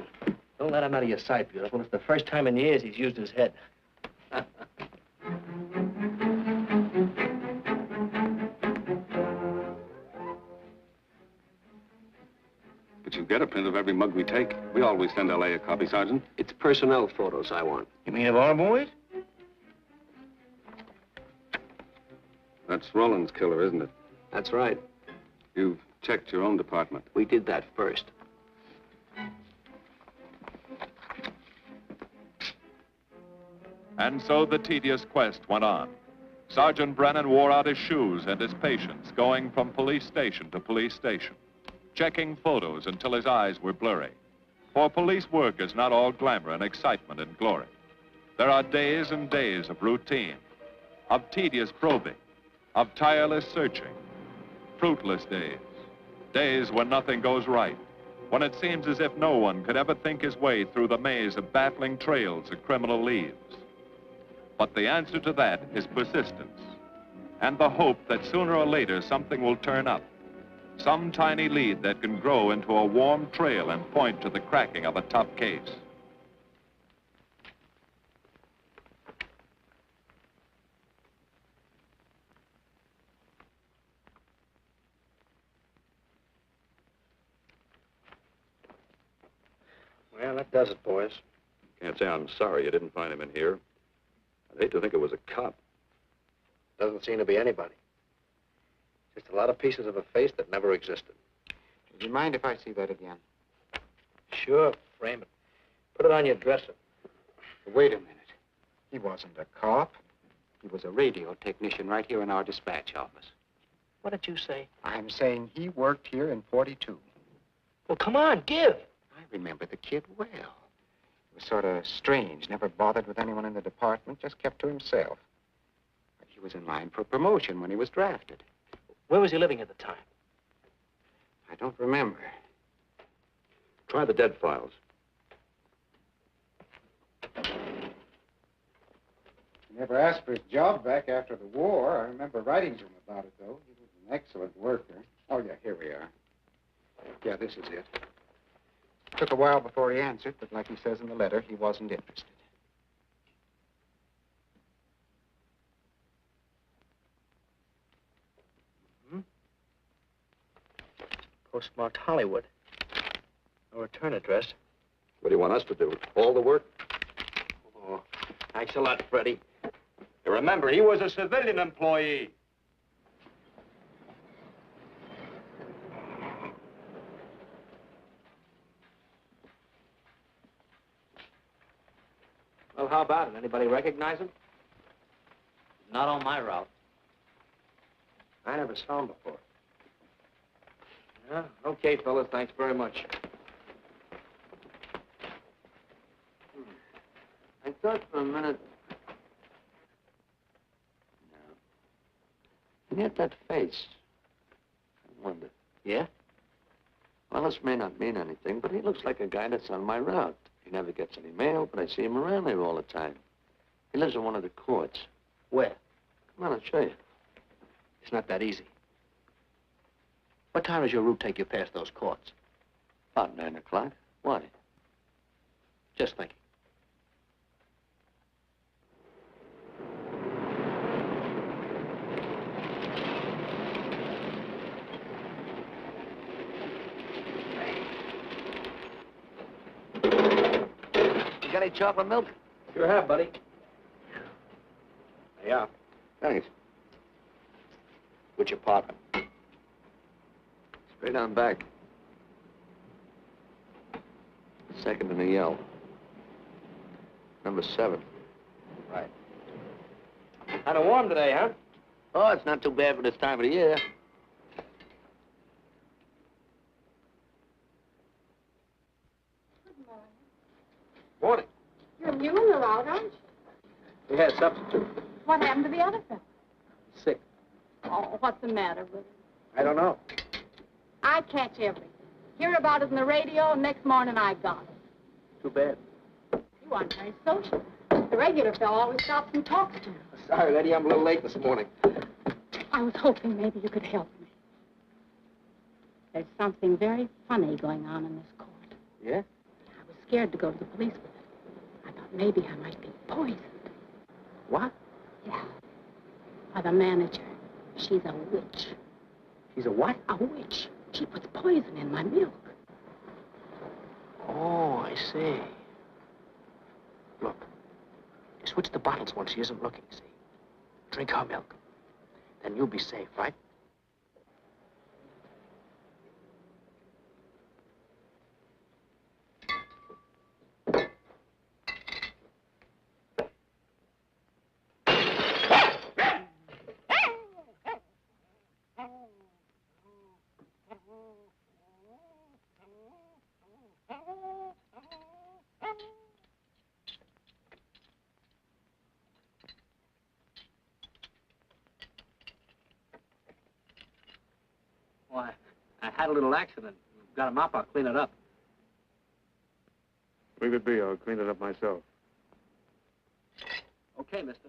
Don't let him out of your sight, beautiful. It's the first time in years he's used his head. But you get a print of every mug we take. We always send L.A. a copy, Sergeant. It's personnel photos I want. You mean of our boys? That's Roland's killer, isn't it? That's right. You've checked your own department. We did that first. And so the tedious quest went on. Sergeant Brennan wore out his shoes and his patience, going from police station to police station, checking photos until his eyes were blurry. For police work is not all glamour and excitement and glory. There are days and days of routine, of tedious probing, of tireless searching, fruitless days, days when nothing goes right, when it seems as if no one could ever think his way through the maze of baffling trails a criminal leaves. But the answer to that is persistence, and the hope that sooner or later something will turn up, some tiny lead that can grow into a warm trail and point to the cracking of a tough case. Well, that does it, boys. Can't say I'm sorry you didn't find him in here. I'd hate to think it was a cop. Doesn't seem to be anybody. Just a lot of pieces of a face that never existed. Would you mind if I see that again? Sure, frame it. Put it on your dresser. Wait a minute. He wasn't a cop. He was a radio technician right here in our dispatch office. What did you say? I'm saying he worked here in 42. Well, come on, give. I remember the kid well. He was sort of strange, never bothered with anyone in the department, just kept to himself. But he was in line for promotion when he was drafted. Where was he living at the time? I don't remember. Try the dead files. He never asked for his job back after the war. I remember writing to him about it, though. He was an excellent worker. Oh, yeah, here we are. Yeah, this is it. Took a while before he answered, but like he says in the letter, he wasn't interested. Postmarked Hollywood. No return address. What do you want us to do? All the work? Oh, thanks a lot, Freddie. You remember, he was a civilian employee. Well, how about it? Anybody recognize him? Not on my route. I never saw him before. Yeah, okay, fellas. Thanks very much. I thought for a minute... No. And yet that face. I wonder. Yeah? Well, this may not mean anything, but he looks like a guy that's on my route. He never gets any mail, but I see him around there all the time. He lives in one of the courts. Where? Come on, I'll show you. It's not that easy. What time does your route take you past those courts? About 9 o'clock. Why? Just thinking. You got any chocolate milk? Sure have, buddy. Yeah. Thanks. Which apartment? Straight on back. Second in the yell. Number 7. Right. Kind of warm today, huh? Oh, it's not too bad for this time of the year. Morning. You're mewing around, aren't you? We had a substitute. What happened to the other fellow? Sick. Oh, what's the matter with him? I don't know. I catch everything. Hear about it in the radio, and next morning I got it. Too bad. You aren't very social. The regular fellow always stops and talks to you. Sorry, Letty, I'm a little late this morning. I was hoping maybe you could help me. There's something very funny going on in this court. Yeah? I was scared to go to the police with it. I thought maybe I might be poisoned. What? Yeah. By the manager. She's a witch. She's a what? A witch. She puts poison in my milk. Oh, I see. Look, you switch the bottles when she isn't looking, see? Drink her milk. Then you'll be safe, right? Why, I had a little accident. Got a mop, I'll clean it up. Leave it be. I'll clean it up myself. Okay, mister.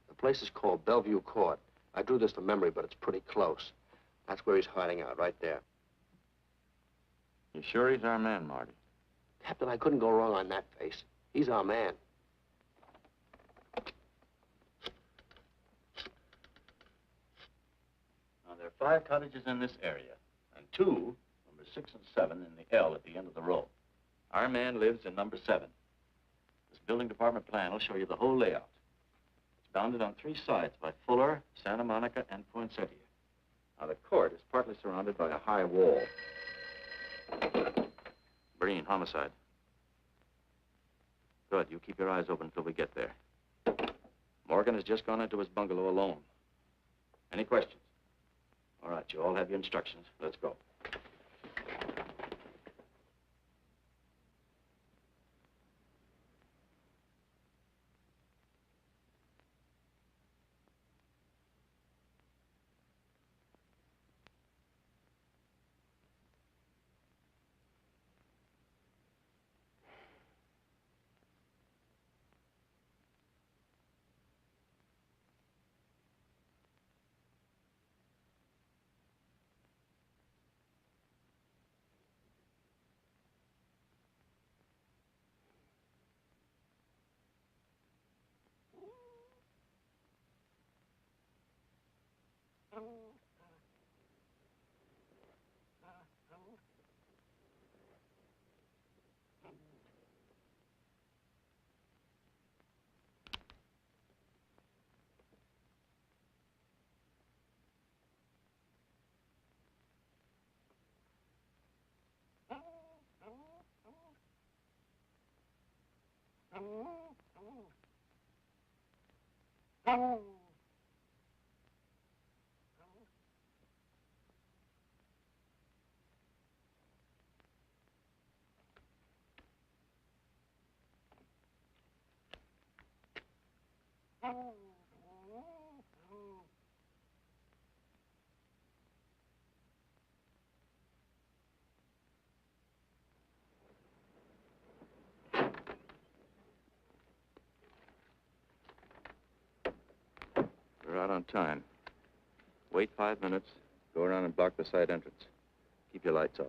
The place is called Bellevue Court. I drew this from memory, but it's pretty close. That's where he's hiding out, right there. You sure he's our man, Marty? Captain, I couldn't go wrong on that face. He's our man. Now, they're are 5 cottages in this area, and 2, number 6 and 7, in the L at the end of the row. Our man lives in number 7. This building department plan will show you the whole layout. It's bounded on 3 sides by Fuller, Santa Monica, and Poinsettia. Now, the court is partly surrounded by a high wall. Breen, homicide. Good. You keep your eyes open until we get there. Morgan has just gone into his bungalow alone. Any questions? All right, you all have your instructions. Let's go. We're out on time. Wait 5 minutes. Go around and block the side entrance. Keep your lights off.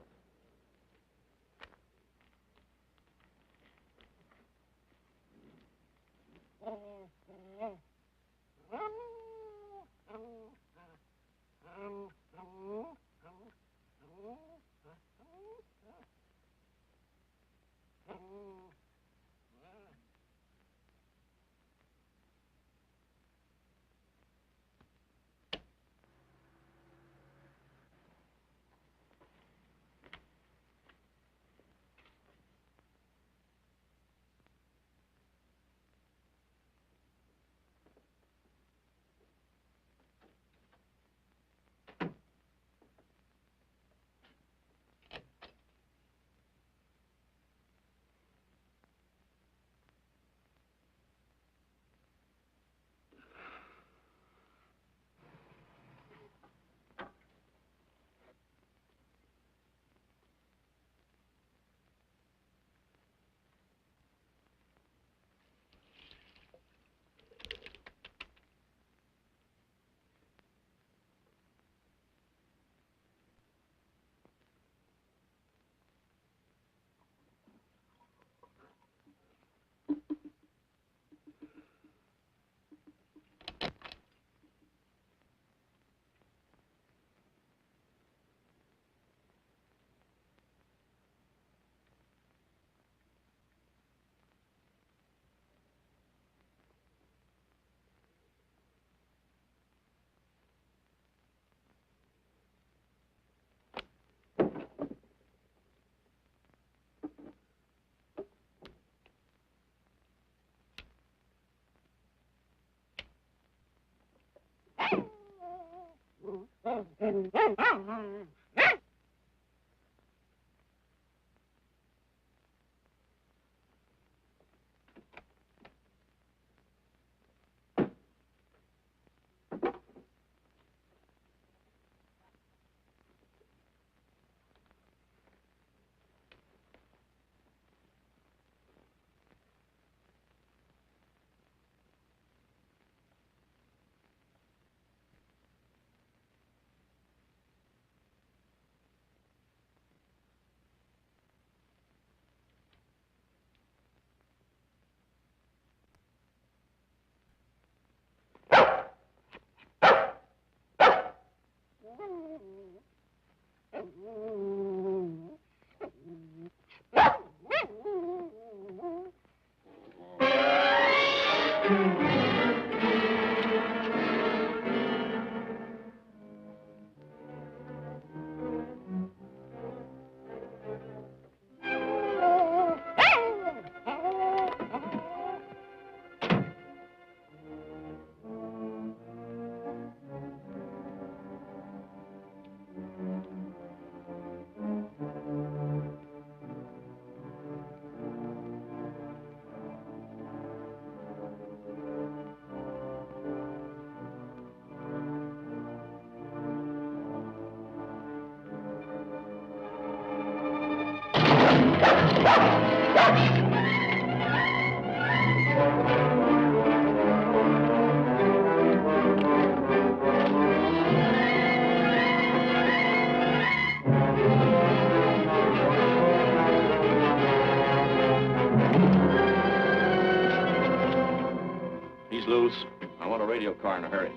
He's loose. I want a radio car in a hurry.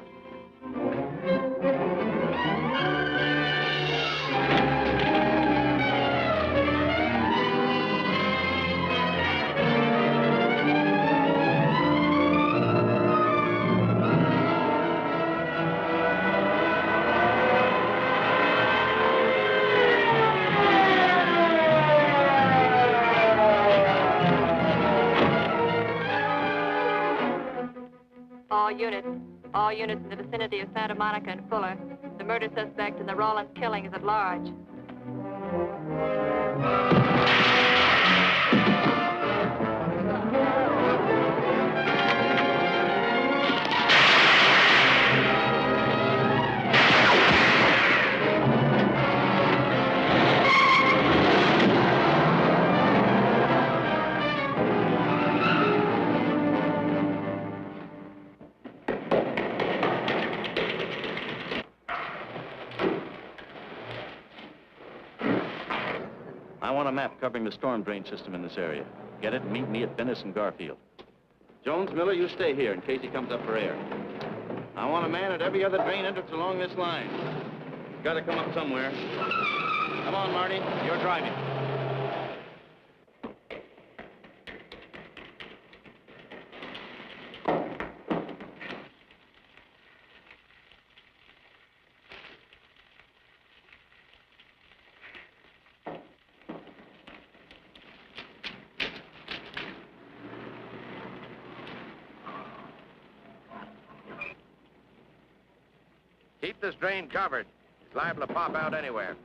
All units in the vicinity of Santa Monica and Fuller. The murder suspect in the Rawlins killing is at large. I want a map covering the storm drain system in this area. Get it and meet me at Venice and Garfield. Jones, Miller, you stay here in case he comes up for air. I want a man at every other drain entrance along this line. Got to come up somewhere. Come on, Marty. You're driving. Keep this drain covered. It's liable to pop out anywhere.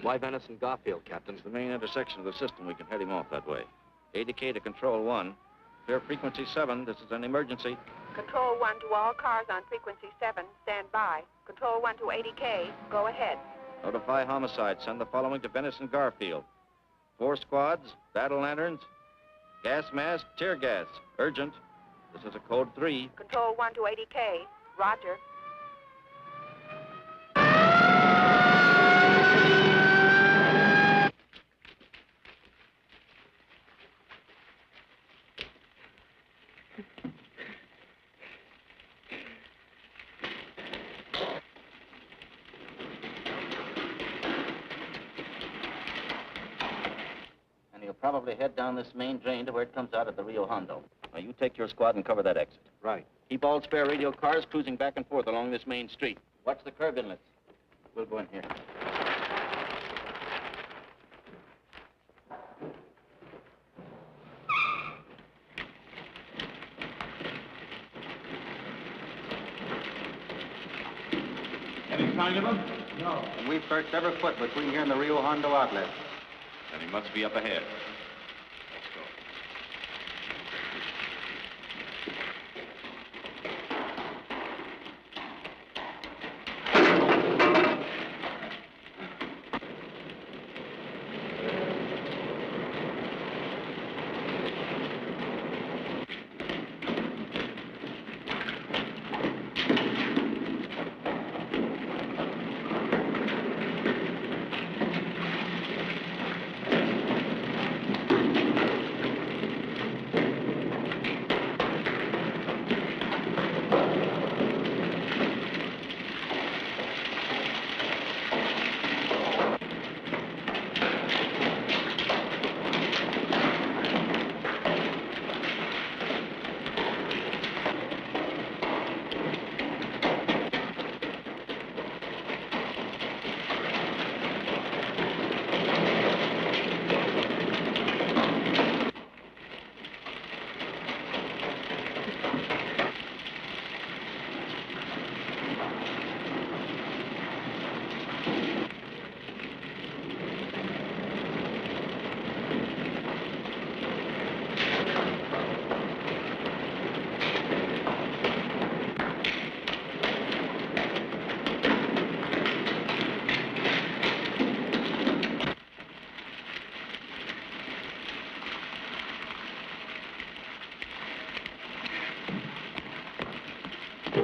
Why Venice and Garfield, Captain? It's the main intersection of the system. We can head him off that way. ADK to Control 1. Clear frequency 7. This is an emergency. Control 1 to all cars on frequency 7. Stand by. Control 1 to 80K. Go ahead. Notify homicide. Send the following to Venice and Garfield. 4 squads, battle lanterns, gas mask, tear gas. Urgent. This is a code 3. Control 1 to 80K. Roger. Probably head down this main drain to where it comes out at the Rio Hondo. Now, you take your squad and cover that exit. Right. Keep all spare radio cars cruising back and forth along this main street. Watch the curb inlets. We'll go in here. Any sign of him? No. And we've searched every foot between here and the Rio Hondo outlet. Then he must be up ahead.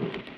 Thank you.